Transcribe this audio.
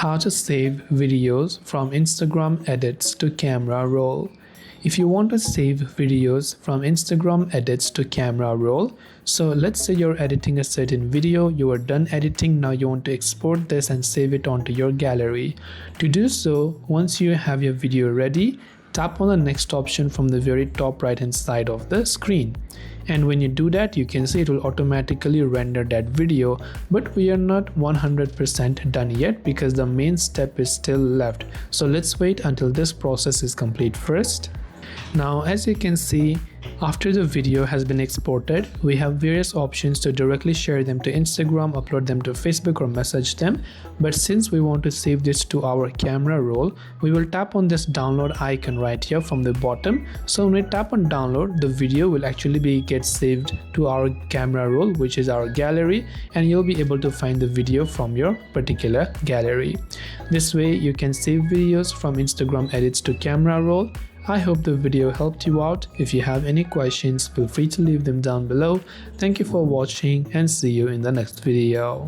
How to save videos from Instagram edits to camera roll. If you want to save videos from Instagram edits to camera roll, so let's say you're editing a certain video, you are done editing, now you want to export this and save it onto your gallery. To do so, once you have your video ready, tap on the next option from the very top right hand side of the screen. And when you do that, you can see it will automatically render that video, but we are not 100% done yet because the main step is still left. So let's wait until this process is complete first. Now, as you can see, after the video has been exported, we have various options to directly share them to Instagram, upload them to Facebook or message them. But since we want to save this to our camera roll, we will tap on this download icon right here from the bottom. So when we tap on download, the video will actually get saved to our camera roll, which is our gallery, and you'll be able to find the video from your particular gallery. This way you can save videos from Instagram edits to camera roll. I hope the video helped you out. If you have any questions, feel free to leave them down below. Thank you for watching and see you in the next video.